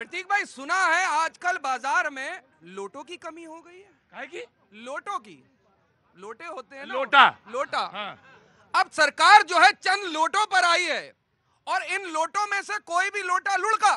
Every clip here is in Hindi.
प्रतीक भाई, सुना है आजकल बाजार में लोटो की कमी हो गई है। काहे की? लोटो की, लोटे होते हैं ना, लोटा। लोटा। हाँ। अब सरकार जो है चंद लोटों पर आई है और इन लोटों में से कोई भी लोटा लुढ़का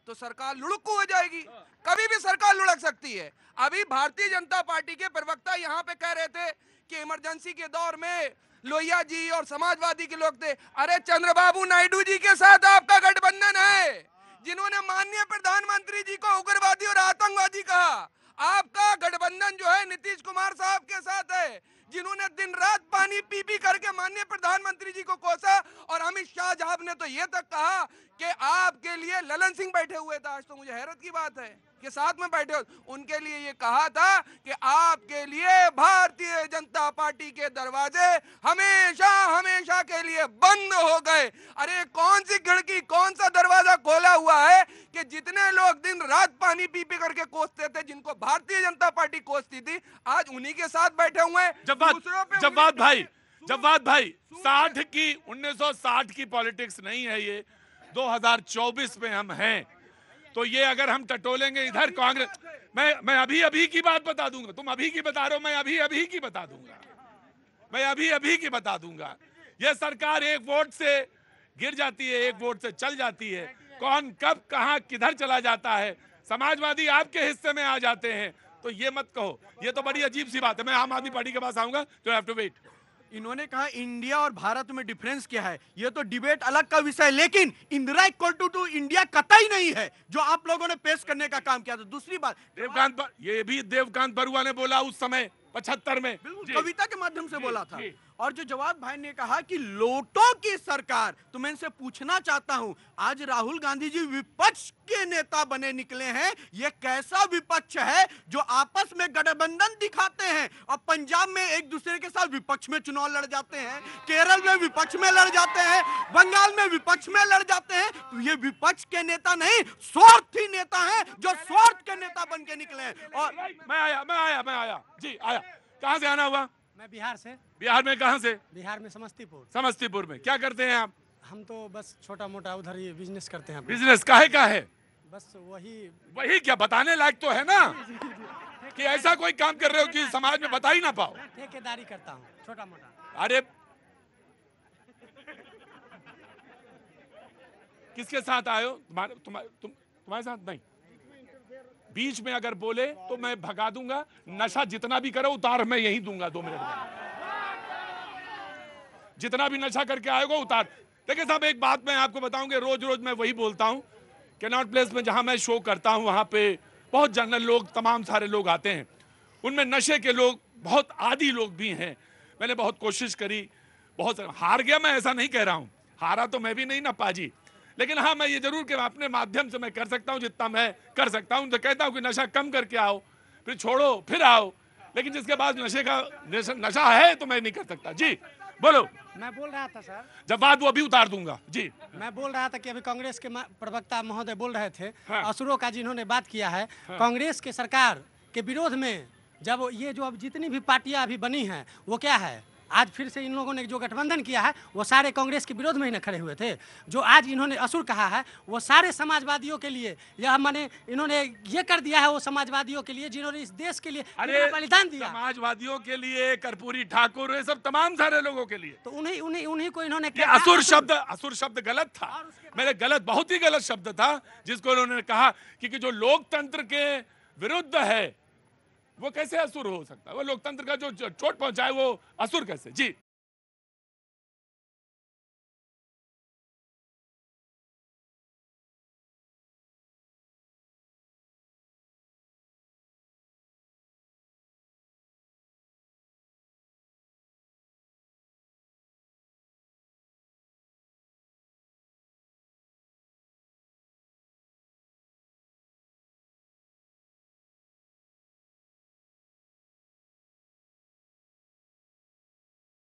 तो सरकार लुढ़कू हो जाएगी। कभी भी सरकार लुढ़क सकती है। अभी भारतीय जनता पार्टी के प्रवक्ता यहाँ पे कह रहे थे कि इमरजेंसी के दौर में लोहिया जी और समाजवादी के लोग थे। अरे चंद्रबाबू नायडू जी के साथ आपका गठबंधन है, जिन्होंने माननीय प्रधानमंत्री जी को उग्रवादी और आतंकवादी कहा। आपका गठबंधन जो है नीतीश कुमार साहब के साथ है, जिन्होंने दिन रात पानी पी पी करके माननीय प्रधानमंत्री जी को कोसा। और अमित शाह साहब ने तो ये तक कहा कि आपके लिए ललन सिंह बैठे हुए थे। आज तो मुझे हैरत की बात है कि साथ में बैठे उनके लिए ये कहा था कि आपके लिए भारतीय जनता पार्टी के दरवाजे हमेशा हमेशा के लिए बंद हो गए। अरे कौन सी खिड़की, कौन सा दरवाजा खोला हुआ है कि जितने लोग दिन रात पानी पी पी करके कोसते थे, जिनको भारतीय जनता पार्टी कोसती थी, आज उन्हीं के साथ बैठे हुए हैं। जवाद भाई 1960 की पॉलिटिक्स नहीं है ये, 2024 में हम हैं। तो ये अगर हम टटोलेंगे इधर कांग्रेस, मैं अभी की बात बता दूंगा। तुम अभी की बता रहे हो, मैं अभी की बता दूंगा। मैं अभी की बता दूंगा। ये सरकार एक वोट से गिर जाती है, एक वोट से चल जाती है। कौन कब कहां किधर चला जाता है, समाजवादी आपके हिस्से में आ जाते हैं। तो ये मत कहो, ये तो बड़ी अजीब सी बात है। मैं आम आदमी पार्टी के पास आऊंगा तो हैव टू वेट। इन्होंने कहा इंडिया और भारत में डिफरेंस क्या है, ये तो डिबेट अलग का विषय है, लेकिन इंदिरा इक्वल टू इंडिया कतई नहीं है जो आप लोगों ने पेश करने का काम किया था। दूसरी बात, ये भी देवकांत बरुआ ने बोला उस समय 75 में, कविता के माध्यम से बोला था। और जो जवाब भाई ने कहा कि लोटो की सरकार, तो मैं इनसे पूछना चाहता हूं, आज राहुल गांधी जी विपक्ष के नेता बने निकले हैं, ये कैसा विपक्ष है जो आपस में गठबंधन दिखाते हैं और पंजाब में एक दूसरे के साथ विपक्ष में चुनाव लड़ जाते हैं, केरल में विपक्ष में लड़ जाते हैं, बंगाल में विपक्ष में लड़ जाते हैं। तो ये विपक्ष के नेता नहीं, स्वार्थी नेता हैं जो स्वार्थ के नेता बन के निकले हैं। और मैं आया जी, आया। कहां से आना हुआ? मैं बिहार से। बिहार में कहां से? बिहार में समस्तीपुर। समस्तीपुर में क्या करते हैं आप? हम तो बस छोटा मोटा उधर ही बिजनेस करते हैं। बिजनेस काहे का है? बस वही क्या बताने लायक तो है ना कि ऐसा कोई काम कर रहे हो कि समाज में बता ही ना पाओ। ठेकेदारी करता हूँ छोटा मोटा। अरे किसके साथ आए हो? तुम्हारे साथ नहीं। बीच में अगर बोले तो मैं भगा दूंगा। नशा जितना भी करो उतार मैं यही दूंगा 2 मिनट में। जितना भी नशा करके आएगा उतार। देखिए साहब, एक बात मैं आपको बताऊंगा, रोज रोज मैं वही बोलता हूं। कैनॉट प्लेस में जहां मैं शो करता हूं वहां पे बहुत जनरल लोग, तमाम सारे लोग आते हैं। उनमें नशे के लोग, बहुत आदी लोग भी हैं। मैंने बहुत कोशिश करी, बहुत हार गया। मैं ऐसा नहीं कह रहा हूं, हारा तो मैं भी नहीं ना पाजी। लेकिन हाँ, मैं ये जरूर कि अपने माध्यम से मैं कर सकता हूं जितना मैं कर सकता हूं। तो कहता हूं कि नशा कम करके आओ, फिर छोड़ो, फिर आओ। लेकिन जिसके पास नशा है तो मैं नहीं कर सकता। जी बोलो। मैं बोल रहा था सर, जब बात वो अभी उतार दूंगा। जी मैं बोल रहा था कि अभी कांग्रेस के प्रवक्ता महोदय बोल रहे थे, हाँ। असुरों का जिन्होंने बात किया है, हाँ। कांग्रेस के सरकार के विरोध में जब ये जो अब जितनी भी पार्टियां अभी बनी हैं वो क्या है, आज फिर से इन लोगों ने जो गठबंधन किया है वो सारे कांग्रेस के विरोध में ही न खड़े हुए थे। जो आज इन्होंने असुर कहा है वो सारे समाजवादियों के लिए, या माने इन्होंने ये कर दिया है वो समाजवादियों के लिए जिन्होंने इस देश के लिए बलिदान दिया। समाजवादियों के लिए, कर्पूरी ठाकुर, ये सब तमाम सारे लोगों के लिए। तो उन्हीं को इन्होंने असुर शब्द गलत था। मेरे गलत, बहुत ही गलत शब्द था जिसको उन्होंने कहा कि जो लोकतंत्र के विरुद्ध है वो कैसे असुर हो सकता है? वो लोकतंत्र का जो चोट पहुंचाए वो असुर कैसे? जी